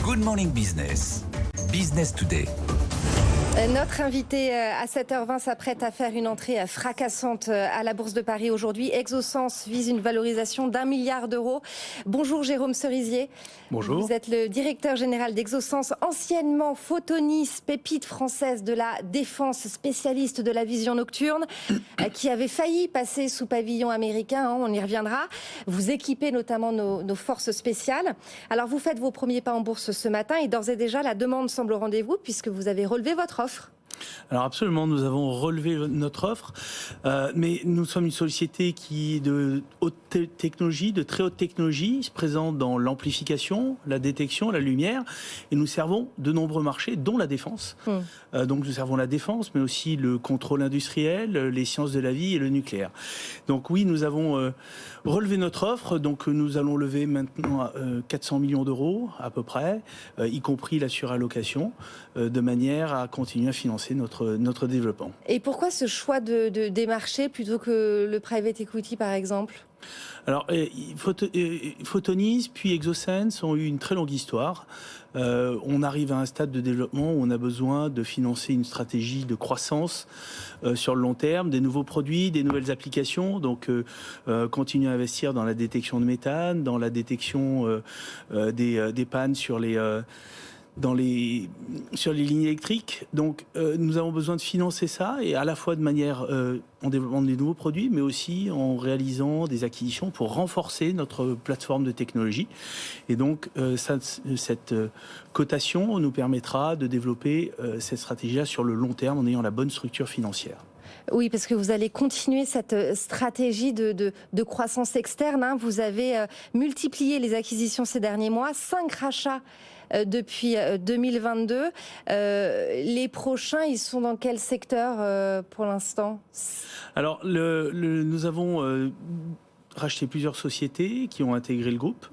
Good Morning Business, Business Today. Notre invité à 7h20 s'apprête à faire une entrée fracassante à la Bourse de Paris aujourd'hui. Exosens vise une valorisation d'1 milliard d'euros. Bonjour Jérôme Cerisier. Bonjour. Vous êtes le directeur général d'Exosens, anciennement Photonis, pépite française de la défense, spécialiste de la vision nocturne, qui avait failli passer sous pavillon américain, on y reviendra. Vous équipez notamment nos forces spéciales. Alors vous faites vos premiers pas en bourse ce matin et d'ores et déjà la demande semble au rendez-vous puisque vous avez relevé votre offre. Alors absolument, nous avons relevé notre offre, mais nous sommes une société qui est de haute technologie, de très haute technologie, présente dans l'amplification, la détection, la lumière, et nous servons de nombreux marchés, dont la défense. Donc nous servons la défense, mais aussi le contrôle industriel, les sciences de la vie et le nucléaire. Donc oui, nous avons relevé notre offre, donc nous allons lever maintenant 400 millions d'euros à peu près, y compris la surallocation, de manière à continuer à financer notre développement. Et pourquoi ce choix des marchés plutôt que le private equity par exemple ? Alors, Photonis puis Exosens ont eu une très longue histoire. On arrive à un stade de développement où on a besoin de financer une stratégie de croissance sur le long terme, des nouveaux produits, des nouvelles applications. Donc, continuer à investir dans la détection de méthane, dans la détection des pannes sur les lignes électriques. Donc, nous avons besoin de financer ça, et à la fois de manière en développant des nouveaux produits, mais aussi en réalisant des acquisitions pour renforcer notre plateforme de technologie. Et donc, cette cotation nous permettra de développer cette stratégie-là sur le long terme en ayant la bonne structure financière. Oui, parce que vous allez continuer cette stratégie de croissance externe. Vous avez multiplié les acquisitions ces derniers mois, 5 rachats depuis 2022. Les prochains, ils sont dans quel secteur pour l'instant ? Alors, nous avons racheté plusieurs sociétés qui ont intégré le groupe.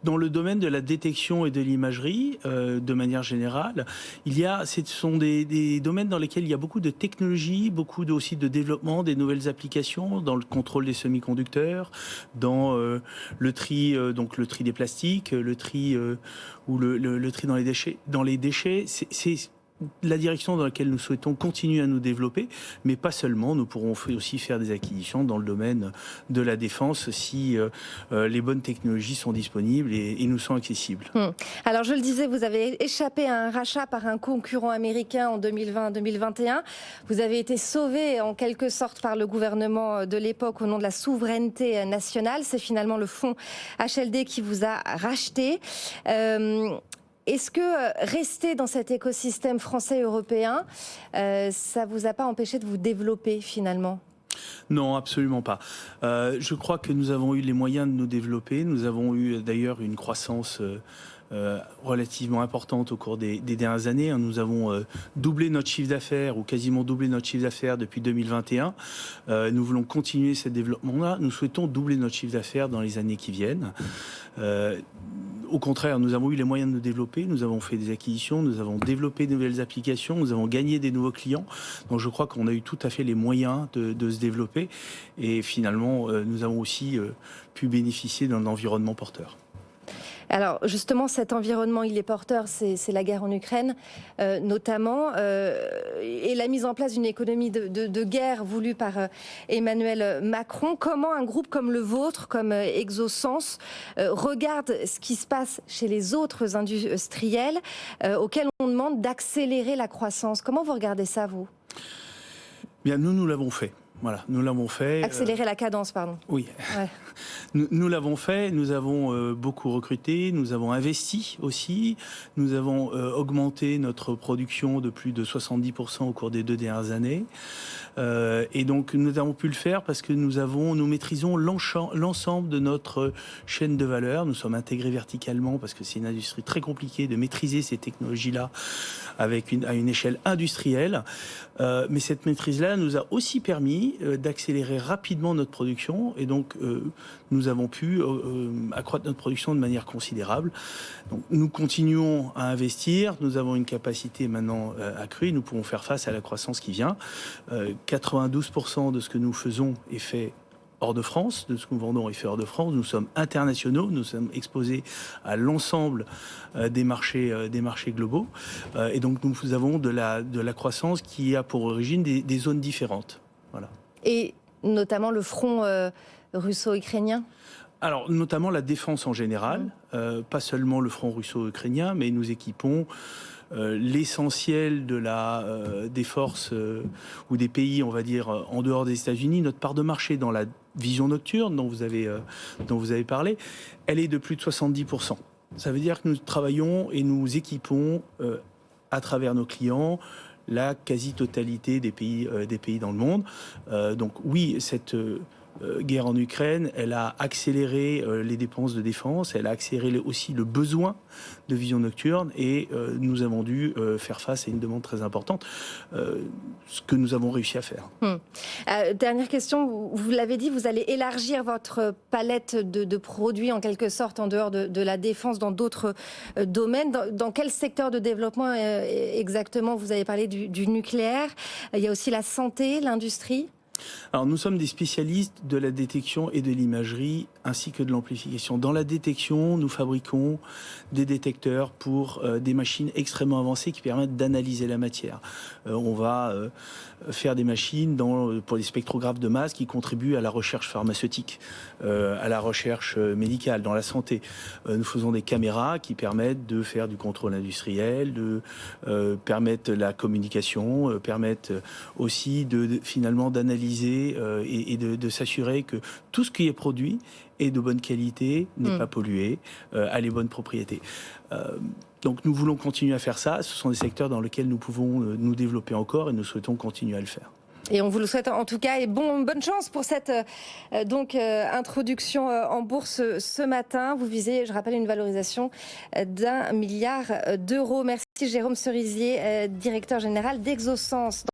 Dans le domaine de la détection et de l'imagerie, de manière générale, ce sont des domaines dans lesquels il y a beaucoup de technologie, beaucoup aussi de développement, des nouvelles applications dans le contrôle des semi-conducteurs, dans le tri des plastiques, le tri ou le tri dans les déchets. C'est la direction dans laquelle nous souhaitons continuer à nous développer, mais pas seulement. Nous pourrons aussi faire des acquisitions dans le domaine de la défense si les bonnes technologies sont disponibles et nous sont accessibles. Alors je le disais, vous avez échappé à un rachat par un concurrent américain en 2020-2021. Vous avez été sauvé en quelque sorte par le gouvernement de l'époque au nom de la souveraineté nationale. C'est finalement le fonds HLD qui vous a racheté. Est-ce que rester dans cet écosystème français-européen, ça ne vous a pas empêché de vous développer finalement ? Non, absolument pas. Je crois que nous avons eu les moyens de nous développer. Nous avons eu d'ailleurs une croissance relativement importante au cours des dernières années. Nous avons doublé notre chiffre d'affaires, ou quasiment doublé notre chiffre d'affaires depuis 2021. Nous voulons continuer ce développement-là. Nous souhaitons doubler notre chiffre d'affaires dans les années qui viennent. Au contraire, nous avons eu les moyens de nous développer, nous avons fait des acquisitions, nous avons développé de nouvelles applications, nous avons gagné des nouveaux clients. Donc je crois qu'on a eu tout à fait les moyens de se développer. Et finalement, nous avons aussi pu bénéficier d'un environnement porteur. Alors justement, cet environnement, il est porteur, c'est la guerre en Ukraine notamment, et la mise en place d'une économie de guerre voulue par Emmanuel Macron. Comment un groupe comme le vôtre, comme Exosens, regarde ce qui se passe chez les autres industriels auxquels on demande d'accélérer la croissance ? Comment vous regardez ça, vous ? Bien, nous l'avons fait. Voilà, nous l'avons fait. Accélérer la cadence, pardon. Oui. Ouais. Nous l'avons fait, nous avons beaucoup recruté, nous avons investi aussi, nous avons augmenté notre production de plus de 70% au cours des 2 dernières années. Et donc nous avons pu le faire parce que nous maîtrisons l'ensemble de notre chaîne de valeur. Nous sommes intégrés verticalement parce que c'est une industrie très compliquée de maîtriser ces technologies-là à une échelle industrielle. Mais cette maîtrise-là nous a aussi permis d'accélérer rapidement notre production, et donc nous avons pu accroître notre production de manière considérable. Donc nous continuons à investir, nous avons une capacité maintenant accrue, nous pouvons faire face à la croissance qui vient. 92% de ce que nous faisons est fait hors de France, de ce que nous vendons est fait hors de France. Nous sommes internationaux, nous sommes exposés à l'ensemble des marchés globaux. Et donc nous avons de la croissance qui a pour origine des zones différentes. Voilà. Et notamment le front russo-ukrainien ? Alors, notamment la défense en général, pas seulement le front russo-ukrainien, mais nous équipons l'essentiel des forces ou des pays, on va dire, en dehors des États-Unis. Notre part de marché dans la vision nocturne dont vous avez parlé, elle est de plus de 70%. Ça veut dire que nous travaillons et nous équipons à travers nos clients la quasi-totalité des pays dans le monde. Donc oui, cette guerre en Ukraine, elle a accéléré les dépenses de défense, elle a accéléré aussi le besoin de vision nocturne et nous avons dû faire face à une demande très importante, ce que nous avons réussi à faire. Dernière question, vous l'avez dit, vous allez élargir votre palette de produits en quelque sorte en dehors de la défense dans d'autres domaines. Dans quel secteur de développement exactement? Vous avez parlé du nucléaire, il y a aussi la santé, l'industrie. Alors nous sommes des spécialistes de la détection et de l'imagerie ainsi que de l'amplification. Dans la détection, nous fabriquons des détecteurs pour des machines extrêmement avancées qui permettent d'analyser la matière. On va faire des machines pour des spectrographes de masse qui contribuent à la recherche pharmaceutique, à la recherche médicale, dans la santé. Nous faisons des caméras qui permettent de faire du contrôle industriel, permettent la communication, permettent aussi finalement d'analyser et de s'assurer que tout ce qui est produit est de bonne qualité, n'est pas pollué, a les bonnes propriétés. Donc nous voulons continuer à faire ça. Ce sont des secteurs dans lesquels nous pouvons nous développer encore et nous souhaitons continuer à le faire. Et on vous le souhaite en tout cas et bonne chance pour cette introduction en bourse ce matin. Vous visez, je rappelle, une valorisation d'1 milliard d'euros. Merci Jérôme Cerisier, directeur général d'Exosens.